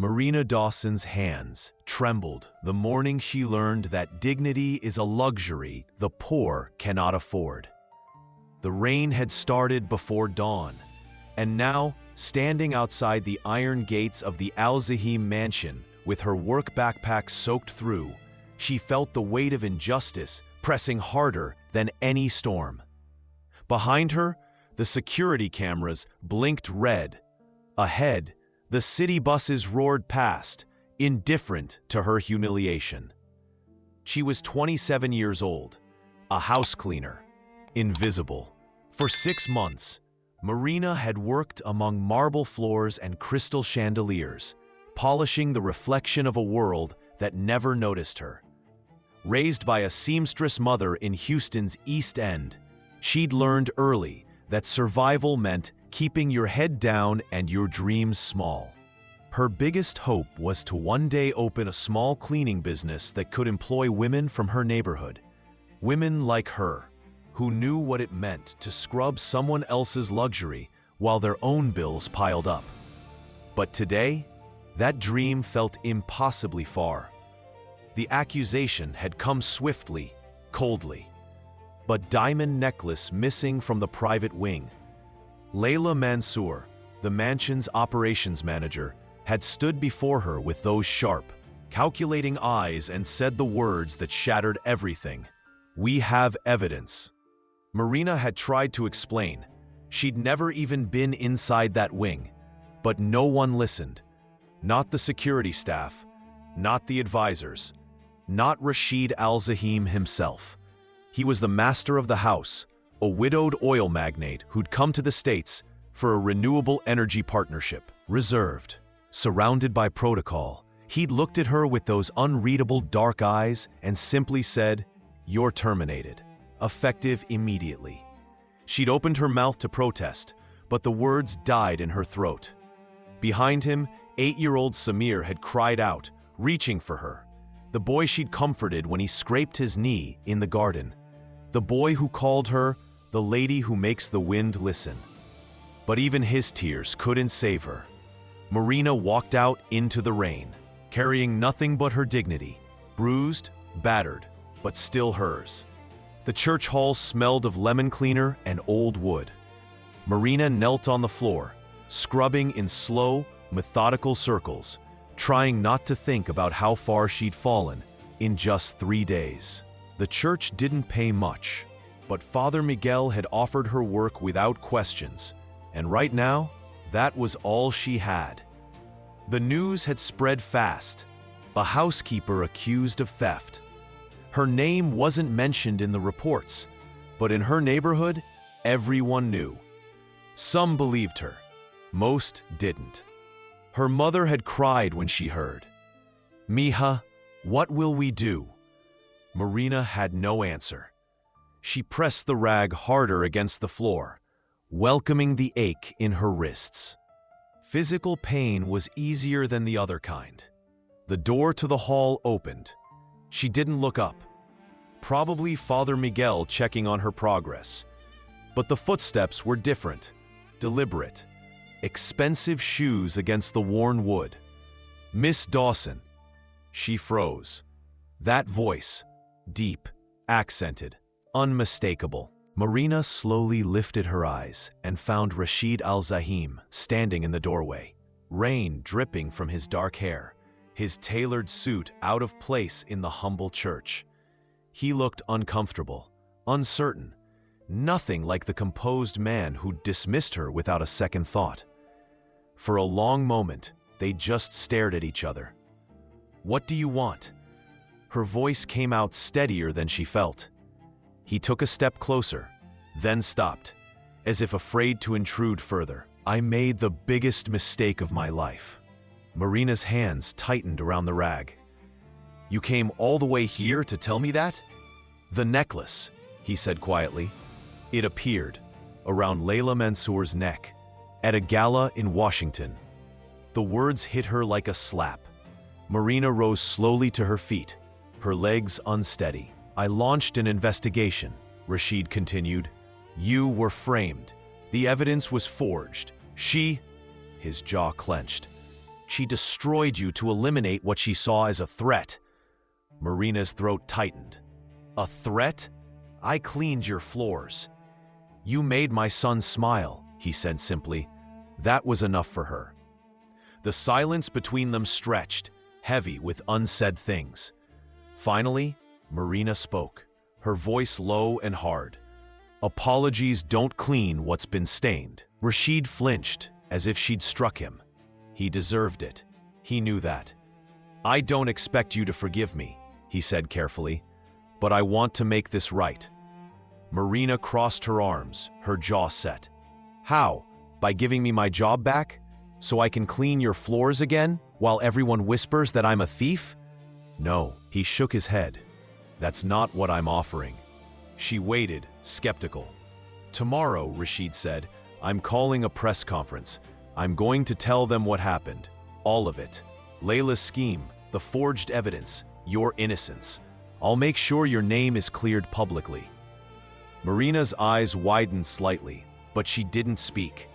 Marina Dawson's hands trembled the morning she learned that dignity is a luxury the poor cannot afford. The rain had started before dawn, and now, standing outside the iron gates of the Al-Zahim mansion with her work backpack soaked through, she felt the weight of injustice pressing harder than any storm. Behind her, the security cameras blinked red. Ahead, the city buses roared past, indifferent to her humiliation. She was 27 years old, a house cleaner, invisible. For 6 months, Marina had worked among marble floors and crystal chandeliers, polishing the reflection of a world that never noticed her. Raised by a seamstress mother in Houston's East End, she'd learned early that survival meant keeping your head down and your dreams small. Her biggest hope was to one day open a small cleaning business that could employ women from her neighborhood. Women like her, who knew what it meant to scrub someone else's luxury while their own bills piled up. But today, that dream felt impossibly far. The accusation had come swiftly, coldly. But diamond necklace missing from the private wing. Layla Mansour, the mansion's operations manager, had stood before her with those sharp, calculating eyes and said the words that shattered everything. "We have evidence." Marina had tried to explain. She'd never even been inside that wing. But no one listened. Not the security staff, not the advisors, not Rashid Al-Zahim himself. He was the master of the house, a widowed oil magnate who'd come to the States for a renewable energy partnership. Reserved, surrounded by protocol, he'd looked at her with those unreadable dark eyes and simply said, "You're terminated," effective immediately. She'd opened her mouth to protest, but the words died in her throat. Behind him, 8-year-old Samir had cried out, reaching for her. The boy she'd comforted when he scraped his knee in the garden. The boy who called her the lady who makes the wind listen. But even his tears couldn't save her. Marina walked out into the rain, carrying nothing but her dignity, bruised, battered, but still hers. The church hall smelled of lemon cleaner and old wood. Marina knelt on the floor, scrubbing in slow, methodical circles, trying not to think about how far she'd fallen in just 3 days. The church didn't pay much, but Father Miguel had offered her work without questions, and right now, that was all she had. The news had spread fast. A housekeeper accused of theft. Her name wasn't mentioned in the reports, but in her neighborhood, everyone knew. Some believed her, most didn't. Her mother had cried when she heard. "Mija, what will we do?" Marina had no answer. She pressed the rag harder against the floor, welcoming the ache in her wrists. Physical pain was easier than the other kind. The door to the hall opened. She didn't look up. Probably Father Miguel checking on her progress. But the footsteps were different, deliberate. Expensive shoes against the worn wood. "Miss Dawson." She froze. That voice, deep, accented, unmistakable. Marina slowly lifted her eyes and found Rashid Al-Zahim standing in the doorway, rain dripping from his dark hair, his tailored suit out of place in the humble church. He looked uncomfortable, uncertain, nothing like the composed man who dismissed her without a second thought. For a long moment, they just stared at each other. "What do you want?" Her voice came out steadier than she felt. He took a step closer, then stopped, as if afraid to intrude further. "I made the biggest mistake of my life." Marina's hands tightened around the rag. "You came all the way here to tell me that?" "The necklace," he said quietly. It appeared, around Layla Mansour's neck, at a gala in Washington. The words hit her like a slap. Marina rose slowly to her feet, her legs unsteady. "I launched an investigation," Rashid continued. "You were framed. The evidence was forged. His jaw clenched. She destroyed you to eliminate what she saw as a threat. Marina's throat tightened. A threat? I cleaned your floors. You made my son smile, he said simply. That was enough for her. The silence between them stretched, heavy with unsaid things. Finally, Marina spoke, her voice low and hard. Apologies don't clean what's been stained. Rashid flinched, as if she'd struck him. He deserved it. He knew that. I don't expect you to forgive me, he said carefully, but I want to make this right. Marina crossed her arms, her jaw set. How? By giving me my job back? So I can clean your floors again, while everyone whispers that I'm a thief? No, he shook his head. That's not what I'm offering. She waited, skeptical. Tomorrow, Rashid said, I'm calling a press conference. I'm going to tell them what happened. All of it. Layla's scheme, the forged evidence, your innocence. I'll make sure your name is cleared publicly. Marina's eyes widened slightly, but she didn't speak.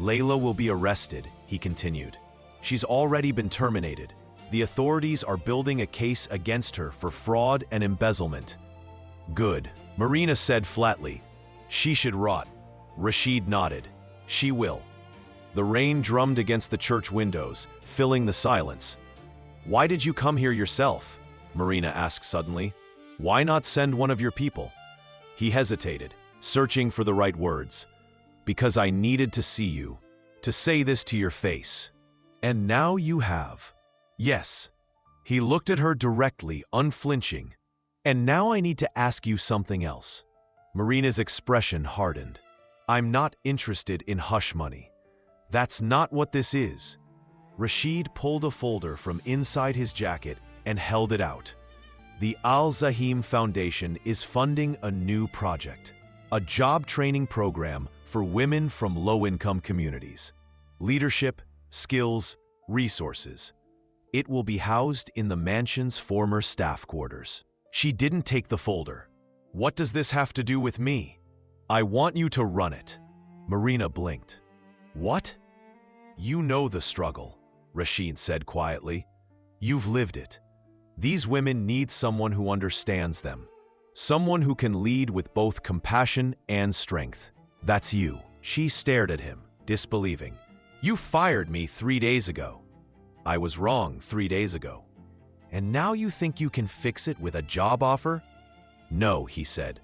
Layla will be arrested, he continued. She's already been terminated. The authorities are building a case against her for fraud and embezzlement. Good, Marina said flatly. She should rot. Rashid nodded. She will. The rain drummed against the church windows, filling the silence. Why did you come here yourself? Marina asked suddenly. Why not send one of your people? He hesitated, searching for the right words. Because I needed to see you, to say this to your face. And now you have. Yes. He looked at her directly, unflinching. And now I need to ask you something else. Marina's expression hardened. I'm not interested in hush money. That's not what this is. Rashid pulled a folder from inside his jacket and held it out. The Al-Zahim Foundation is funding a new project, a job training program for women from low-income communities. Leadership, skills, resources. It will be housed in the mansion's former staff quarters. She didn't take the folder. What does this have to do with me? I want you to run it. Marina blinked. What? You know the struggle, Rashid said quietly. You've lived it. These women need someone who understands them. Someone who can lead with both compassion and strength. That's you. She stared at him, disbelieving. You fired me 3 days ago. I was wrong 3 days ago. And now you think you can fix it with a job offer? No, he said.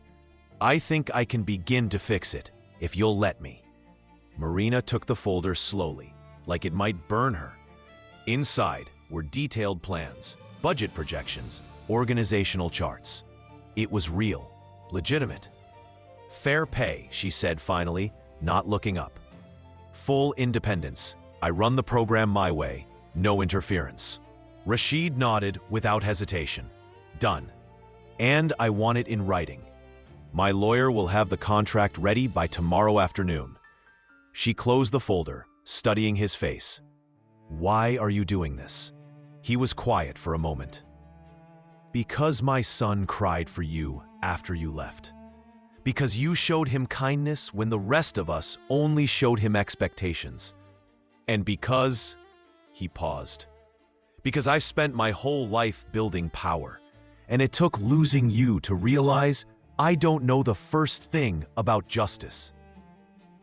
I think I can begin to fix it, if you'll let me. Marina took the folder slowly, like it might burn her. Inside were detailed plans, budget projections, organizational charts. It was real, legitimate. Fair pay, she said finally, not looking up. Full independence. I run the program my way, no interference. Rashid nodded without hesitation. Done. And I want it in writing. My lawyer will have the contract ready by tomorrow afternoon. She closed the folder, studying his face. Why are you doing this? He was quiet for a moment. Because my son cried for you after you left. Because you showed him kindness when the rest of us only showed him expectations. And because, he paused, because I've spent my whole life building power, and it took losing you to realize I don't know the first thing about justice.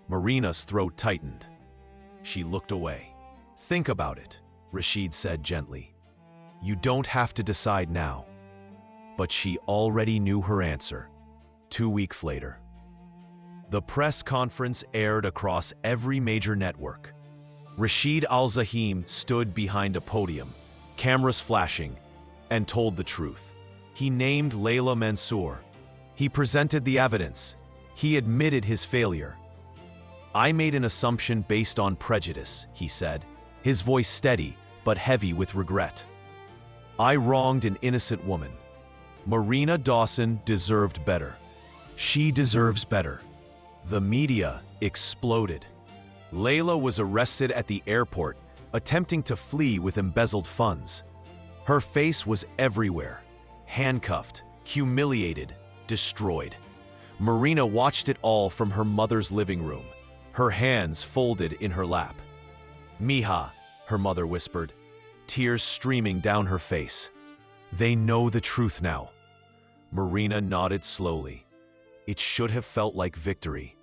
Marina's throat tightened. She looked away. Think about it, Rashid said gently. You don't have to decide now. But she already knew her answer. 2 weeks later. The press conference aired across every major network. Rashid Al-Zahim stood behind a podium, cameras flashing, and told the truth. He named Layla Mansour. He presented the evidence. He admitted his failure. I made an assumption based on prejudice, he said, his voice steady but heavy with regret. I wronged an innocent woman. Marina Dawson deserved better. She deserves better. The media exploded. Layla was arrested at the airport, attempting to flee with embezzled funds. Her face was everywhere, handcuffed, humiliated, destroyed. Marina watched it all from her mother's living room, her hands folded in her lap. Miha, her mother whispered, tears streaming down her face. They know the truth now. Marina nodded slowly. It should have felt like victory,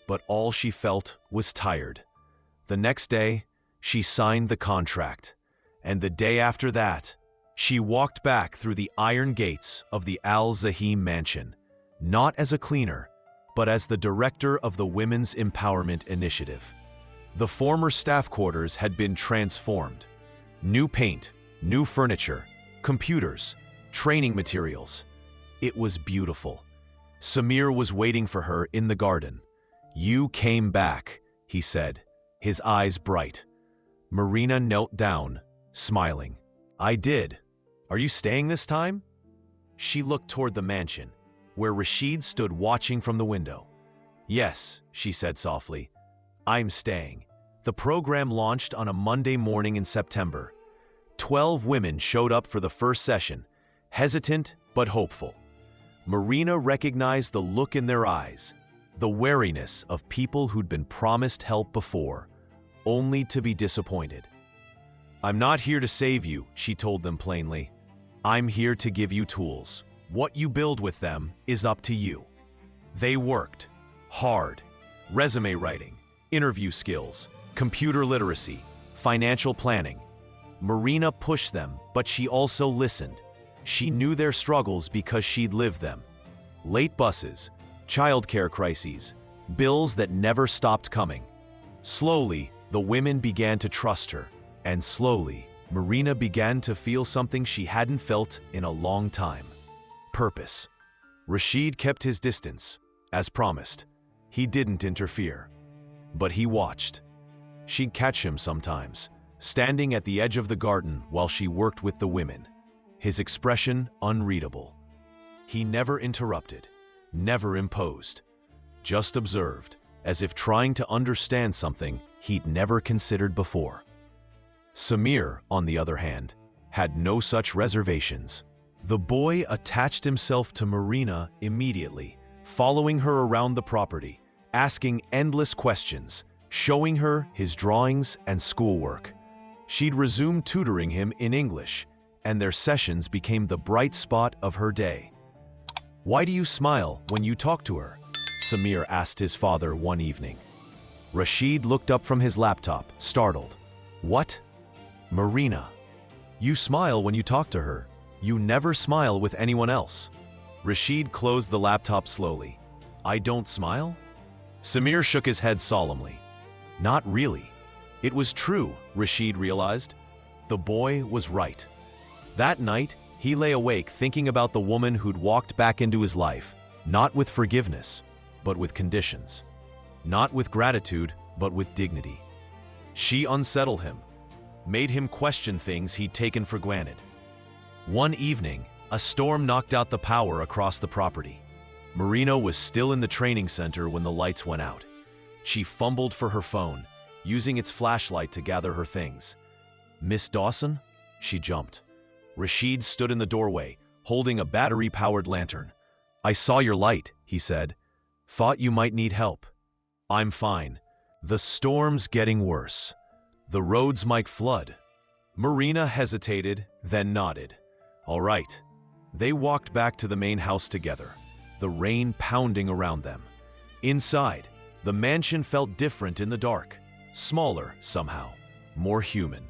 but all she felt was tired. The next day, she signed the contract, and the day after that, she walked back through the iron gates of the Al-Zahim mansion, not as a cleaner, but as the director of the Women's Empowerment Initiative. The former staff quarters had been transformed. New paint, new furniture, computers, training materials. It was beautiful. Samir was waiting for her in the garden. "You came back," he said, his eyes bright. Marina knelt down, smiling. "I did. Are you staying this time?" She looked toward the mansion, where Rashid stood watching from the window. "Yes," she said softly. "I'm staying." The program launched on a Monday morning in September. 12 women showed up for the first session, hesitant but hopeful. Marina recognized the look in their eyes, the wariness of people who'd been promised help before, only to be disappointed. "I'm not here to save you," she told them plainly. "I'm here to give you tools. What you build with them is up to you." They worked hard. Resume writing, interview skills, computer literacy, financial planning. Marina pushed them, but she also listened. She knew their struggles because she'd lived them. Late buses, childcare crises, bills that never stopped coming. Slowly, the women began to trust her, and slowly, Marina began to feel something she hadn't felt in a long time. Purpose. Rashid kept his distance, as promised. He didn't interfere. But he watched. She'd catch him sometimes, standing at the edge of the garden while she worked with the women, his expression unreadable. He never interrupted, never imposed, just observed, as if trying to understand something he'd never considered before. Samir, on the other hand, had no such reservations. The boy attached himself to Marina immediately, following her around the property, asking endless questions, showing her his drawings and schoolwork. She'd resumed tutoring him in English, and their sessions became the bright spot of her day. "Why do you smile when you talk to her?" Samir asked his father one evening. Rashid looked up from his laptop, startled. "What? Marina, you smile when you talk to her. You never smile with anyone else." Rashid closed the laptop slowly. "I don't smile?" Samir shook his head solemnly. "Not really." It was true, Rashid realized. The boy was right. That night, he lay awake thinking about the woman who'd walked back into his life, not with forgiveness, but with conditions. Not with gratitude, but with dignity. She unsettled him, made him question things he'd taken for granted. One evening, a storm knocked out the power across the property. Marina was still in the training center when the lights went out. She fumbled for her phone, using its flashlight to gather her things. "Miss Dawson?" She jumped. Rashid stood in the doorway, holding a battery-powered lantern. "I saw your light," he said. "Thought you might need help." "I'm fine. The storm's getting worse. The roads might flood." Marina hesitated, then nodded. "All right." They walked back to the main house together, the rain pounding around them. Inside, the mansion felt different in the dark, smaller somehow, more human.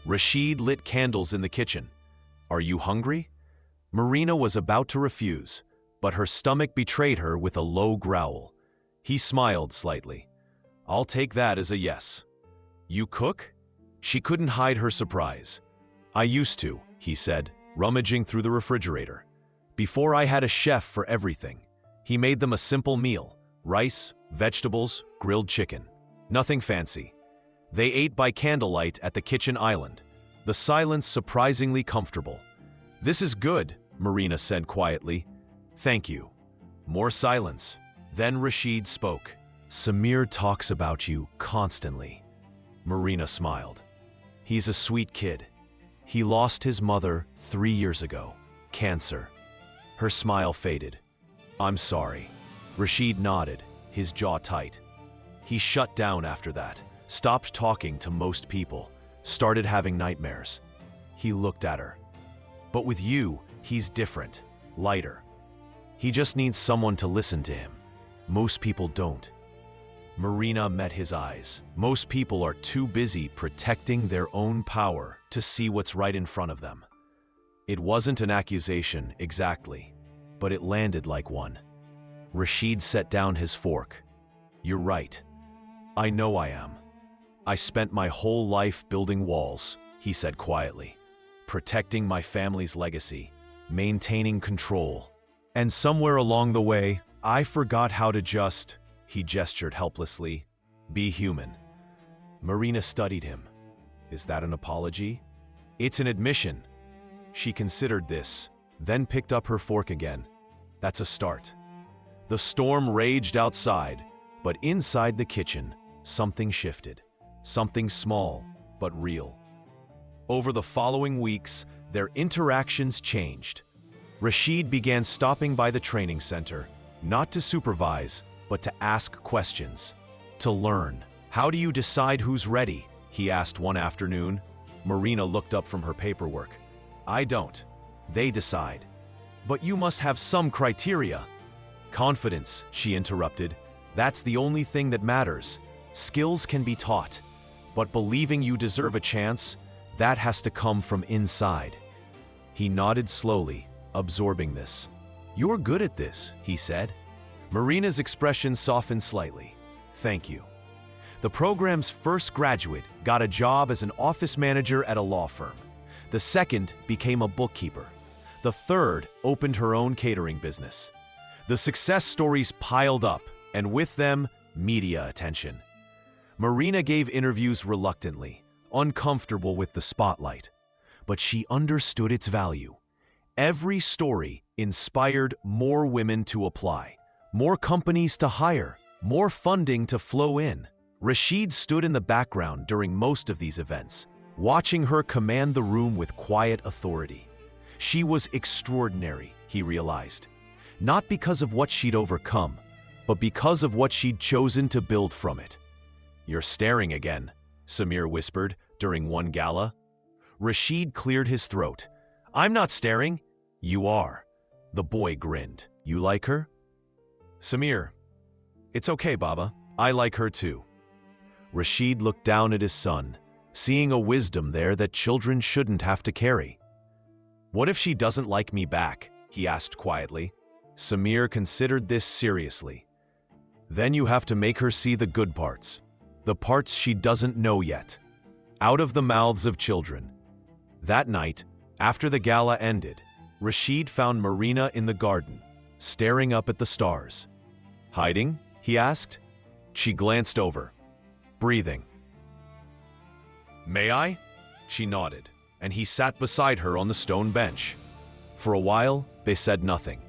Rashid lit candles in the kitchen. "Are you hungry?" Marina was about to refuse, but her stomach betrayed her with a low growl. He smiled slightly. "I'll take that as a yes." "You cook?" She couldn't hide her surprise. "I used to," he said, rummaging through the refrigerator. "Before I had a chef for everything." He made them a simple meal: rice, vegetables, grilled chicken. Nothing fancy. They ate by candlelight at the kitchen island, the silence surprisingly comfortable. "This is good," Marina said quietly. "Thank you." More silence. Then Rashid spoke. "Samir talks about you constantly." Marina smiled. "He's a sweet kid. He lost his mother 3 years ago. Cancer." Her smile faded. "I'm sorry." Rashid nodded, his jaw tight. He shut down after that, stopped talking to most people, started having nightmares. He looked at her. But with you, he's different, lighter. He just needs someone to listen to him. Most people don't. Marina met his eyes. Most people are too busy protecting their own power to see what's right in front of them. It wasn't an accusation, exactly, but it landed like one. Rashid set down his fork. You're right. I know I am. I spent my whole life building walls, he said quietly, protecting my family's legacy, maintaining control. And somewhere along the way, I forgot how to just, he gestured helplessly, be human. Marina studied him. Is that an apology? It's an admission. She considered this, then picked up her fork again. That's a start. The storm raged outside, but inside the kitchen, something shifted. Something small, but real. Over the following weeks, their interactions changed. Rashid began stopping by the training center, not to supervise, but to ask questions, to learn. How do you decide who's ready? He asked one afternoon. Marina looked up from her paperwork. I don't. They decide. But you must have some criteria. Confidence, she interrupted. That's the only thing that matters. Skills can be taught, but believing you deserve a chance, that has to come from inside. He nodded slowly, absorbing this. You're good at this, he said. Marina's expression softened slightly. Thank you. The program's first graduate got a job as an office manager at a law firm. The second became a bookkeeper. The third opened her own catering business. The success stories piled up, and with them, media attention. Marina gave interviews reluctantly, uncomfortable with the spotlight, but she understood its value. Every story inspired more women to apply, more companies to hire, more funding to flow in. Rashid stood in the background during most of these events, watching her command the room with quiet authority. She was extraordinary, he realized, not because of what she'd overcome, but because of what she'd chosen to build from it. You're staring again, Samir whispered during one gala. Rashid cleared his throat. I'm not staring. You are. The boy grinned. You like her? Samir. It's okay, Baba. I like her too. Rashid looked down at his son, seeing a wisdom there that children shouldn't have to carry. What if she doesn't like me back? He asked quietly. Samir considered this seriously. Then you have to make her see the good parts, the parts she doesn't know yet, out of the mouths of children. That night, after the gala ended, Rashid found Marina in the garden, staring up at the stars. Hiding? He asked. She glanced over, breathing. May I? She nodded, and he sat beside her on the stone bench. For a while, they said nothing.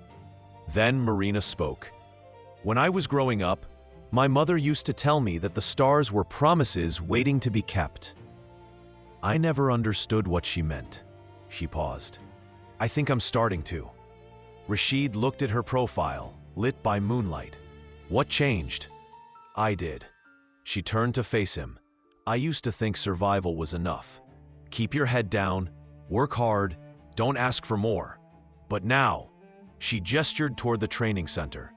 Then Marina spoke. When I was growing up, my mother used to tell me that the stars were promises waiting to be kept. I never understood what she meant. She paused. I think I'm starting to. Rashid looked at her profile, lit by moonlight. What changed? I did. She turned to face him. I used to think survival was enough. Keep your head down, work hard, don't ask for more. But now, she gestured toward the training center.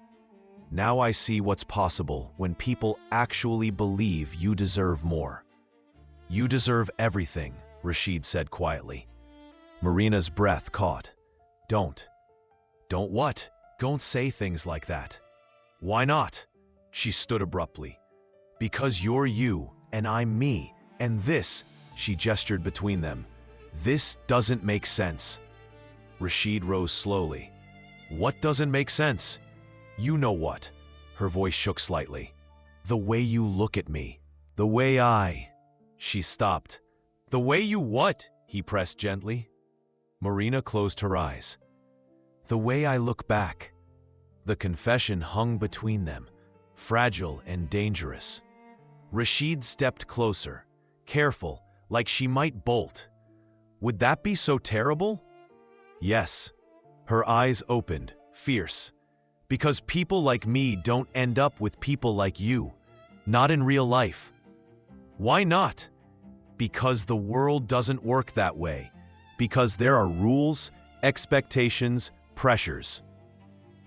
Now I see what's possible when people actually believe you deserve more. You deserve everything, Rashid said quietly. Marina's breath caught. Don't. Don't what? Don't say things like that. Why not? She stood abruptly. Because you're you, and I'm me, and this, she gestured between them, this doesn't make sense. Rashid rose slowly. What doesn't make sense? You know what. Her voice shook slightly. The way you look at me. The way I... She stopped. The way you what? He pressed gently. Marina closed her eyes. The way I look back. The confession hung between them, fragile and dangerous. Rashid stepped closer, careful, like she might bolt. Would that be so terrible? Yes. Her eyes opened, fierce. Because people like me don't end up with people like you. Not in real life. Why not? Because the world doesn't work that way. Because there are rules, expectations, pressures.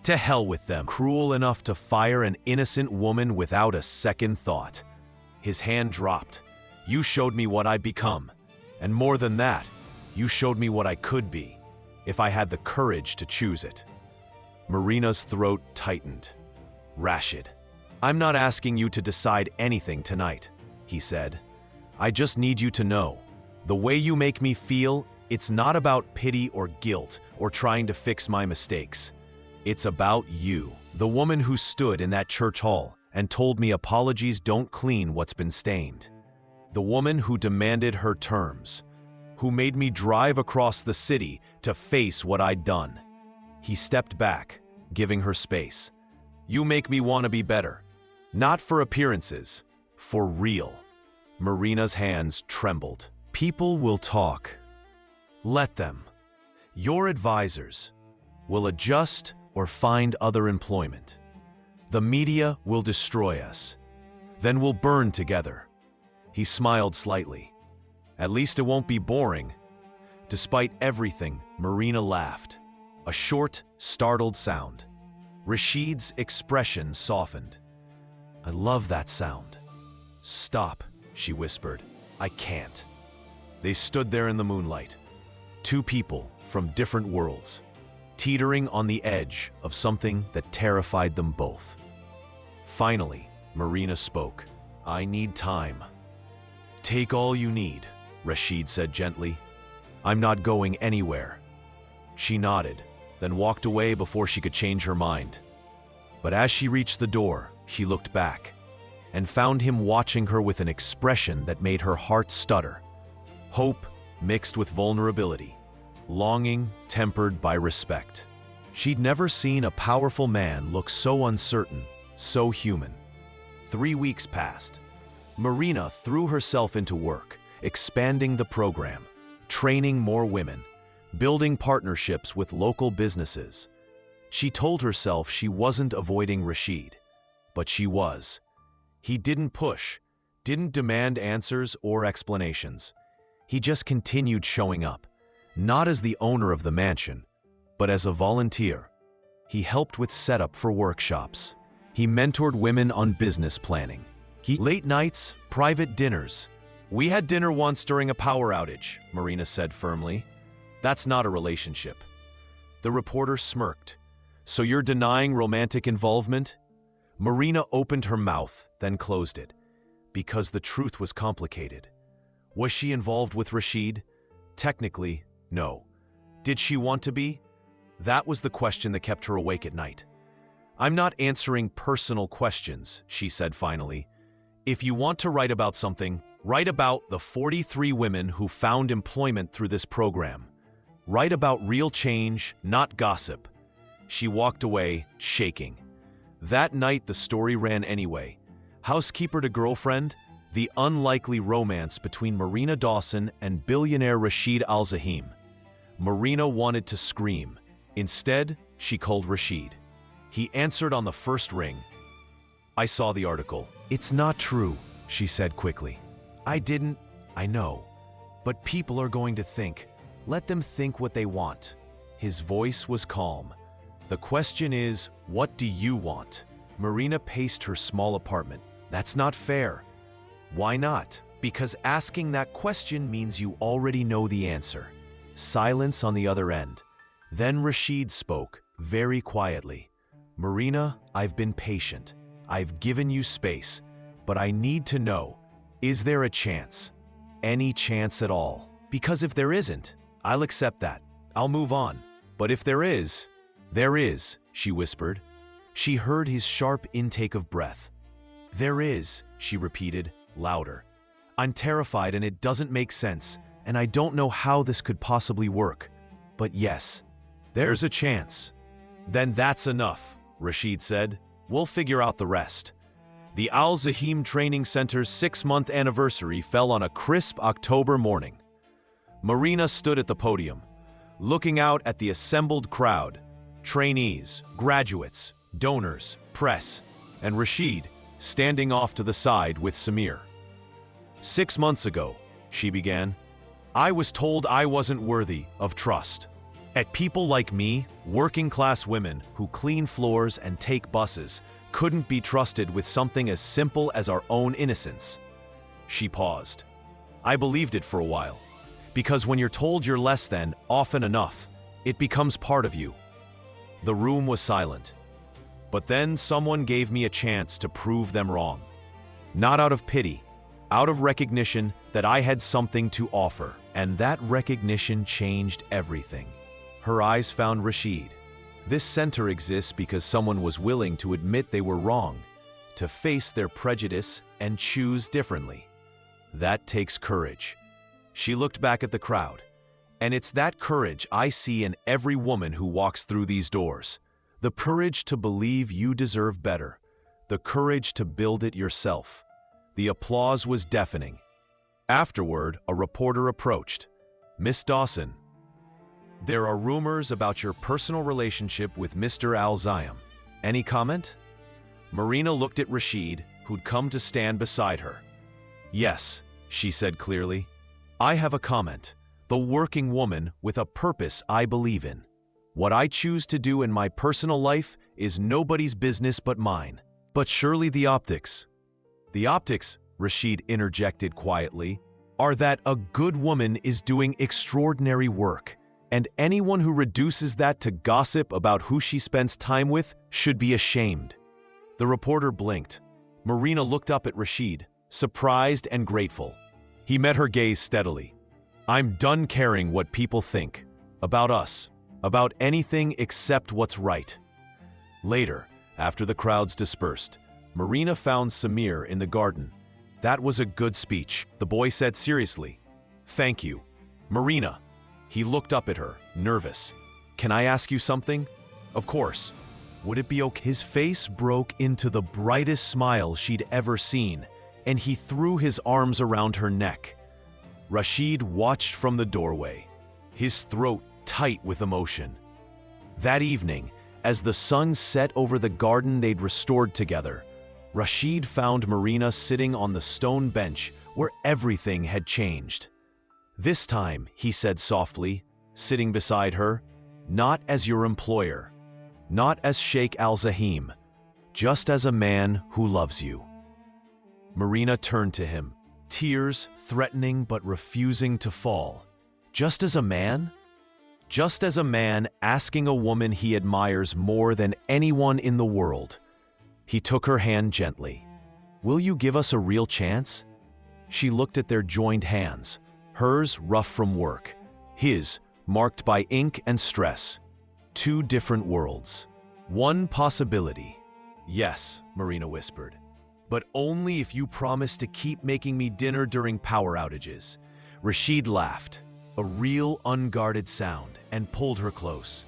To hell with them. Cruel enough to fire an innocent woman without a second thought. His hand dropped. You showed me what I'd become. And more than that, you showed me what I could be, if I had the courage to choose it. Marina's throat tightened. Rashid, I'm not asking you to decide anything tonight, he said. I just need you to know, the way you make me feel, it's not about pity or guilt or trying to fix my mistakes. It's about you, the woman who stood in that church hall and told me apologies don't clean what's been stained. The woman who demanded her terms, who made me drive across the city to face what I'd done. He stepped back, giving her space. You make me want to be better. Not for appearances, for real. Marina's hands trembled. People will talk. Let them. Your advisors will adjust or find other employment. The media will destroy us. Then we'll burn together. He smiled slightly. At least it won't be boring. Despite everything, Marina laughed. A short, startled sound. Rashid's expression softened. I love that sound. Stop, she whispered. I can't. They stood there in the moonlight. Two people from different worlds, teetering on the edge of something that terrified them both. Finally, Marina spoke. I need time. Take all you need, Rashid said gently. I'm not going anywhere. She nodded, then walked away before she could change her mind. But as she reached the door, she looked back and found him watching her with an expression that made her heart stutter. Hope mixed with vulnerability, longing tempered by respect. She'd never seen a powerful man look so uncertain, so human. 3 weeks passed. Marina threw herself into work, expanding the program, training more women, building partnerships with local businesses. She told herself she wasn't avoiding Rashid, but she was. He didn't push, didn't demand answers or explanations. He just continued showing up, not as the owner of the mansion, but as a volunteer. He helped with setup for workshops. He mentored women on business planning. Late nights, private dinners. We had dinner once during a power outage, Marina said firmly. That's not a relationship. The reporter smirked. So you're denying romantic involvement? Marina opened her mouth, then closed it, because the truth was complicated. Was she involved with Rashid? Technically, no. Did she want to be? That was the question that kept her awake at night. I'm not answering personal questions, she said finally. If you want to write about something, write about the 43 women who found employment through this program. Write about real change, not gossip. She walked away, shaking. That night, the story ran anyway. Housekeeper to girlfriend, the unlikely romance between Marina Dawson and billionaire Rashid Al-Zahim. Marina wanted to scream. Instead, she called Rashid. He answered on the first ring. I saw the article. It's not true, she said quickly. I know. But people are going to think. Let them think what they want. His voice was calm. The question is, what do you want? Marina paced her small apartment. That's not fair. Why not? Because asking that question means you already know the answer. Silence on the other end. Then Rashid spoke, very quietly. Marina, I've been patient. I've given you space. But I need to know, is there a chance? Any chance at all? Because if there isn't, I'll accept that. I'll move on. But if there is, she whispered. She heard his sharp intake of breath. There is, she repeated, louder. I'm terrified and it doesn't make sense, and I don't know how this could possibly work. But yes, there's a chance. Then that's enough, Rashid said. We'll figure out the rest. The Al-Zahim Training Center's 6-month anniversary fell on a crisp October morning. Marina stood at the podium, looking out at the assembled crowd, trainees, graduates, donors, press, and Rashid standing off to the side with Samir. 6 months ago, she began. I was told I wasn't worthy of trust. At people like me, working-class women who clean floors and take buses couldn't be trusted with something as simple as our own innocence. She paused. I believed it for a while, because when you're told you're less than often enough, it becomes part of you. The room was silent. But then someone gave me a chance to prove them wrong. Not out of pity, out of recognition that I had something to offer, and that recognition changed everything. Her eyes found Rashid. This center exists because someone was willing to admit they were wrong, to face their prejudice and choose differently. That takes courage. She looked back at the crowd, and it's that courage I see in every woman who walks through these doors. The courage to believe you deserve better, the courage to build it yourself. The applause was deafening. Afterward, a reporter approached. Miss Dawson, there are rumors about your personal relationship with Mr. Al-Zayam. Any comment? Marina looked at Rashid, who'd come to stand beside her. Yes, she said clearly. I have a comment. The working woman with a purpose I believe in. What I choose to do in my personal life is nobody's business but mine. But surely the optics. The optics, Rashid interjected quietly, are that a good woman is doing extraordinary work, and anyone who reduces that to gossip about who she spends time with should be ashamed. The reporter blinked. Marina looked up at Rashid, surprised and grateful. He met her gaze steadily. I'm done caring what people think. About us. About anything except what's right. Later, after the crowds dispersed, Marina found Samir in the garden. That was a good speech, the boy said seriously. Thank you. Marina. He looked up at her, nervous. Can I ask you something? Of course. Would it be okay? His face broke into the brightest smile she'd ever seen, and he threw his arms around her neck. Rashid watched from the doorway, his throat tight with emotion. That evening, as the sun set over the garden they'd restored together, Rashid found Marina sitting on the stone bench where everything had changed. This time, he said softly, sitting beside her, not as your employer, not as Sheikh Al-Zahim, just as a man who loves you. Marina turned to him, tears threatening but refusing to fall. Just as a man? Just as a man asking a woman he admires more than anyone in the world. He took her hand gently. Will you give us a real chance? She looked at their joined hands, hers rough from work, his marked by ink and stress. Two different worlds. One possibility. Yes, Marina whispered. But only if you promise to keep making me dinner during power outages. Rashid laughed, a real unguarded sound, and pulled her close.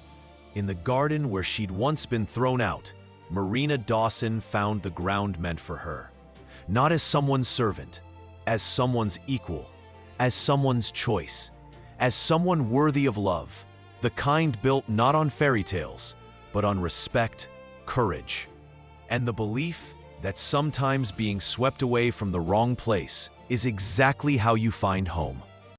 In the garden where she'd once been thrown out, Marina Dawson found the ground meant for her. Not as someone's servant, as someone's equal, as someone's choice, as someone worthy of love, the kind built not on fairy tales, but on respect, courage, and the belief that sometimes being swept away from the wrong place is exactly how you find home.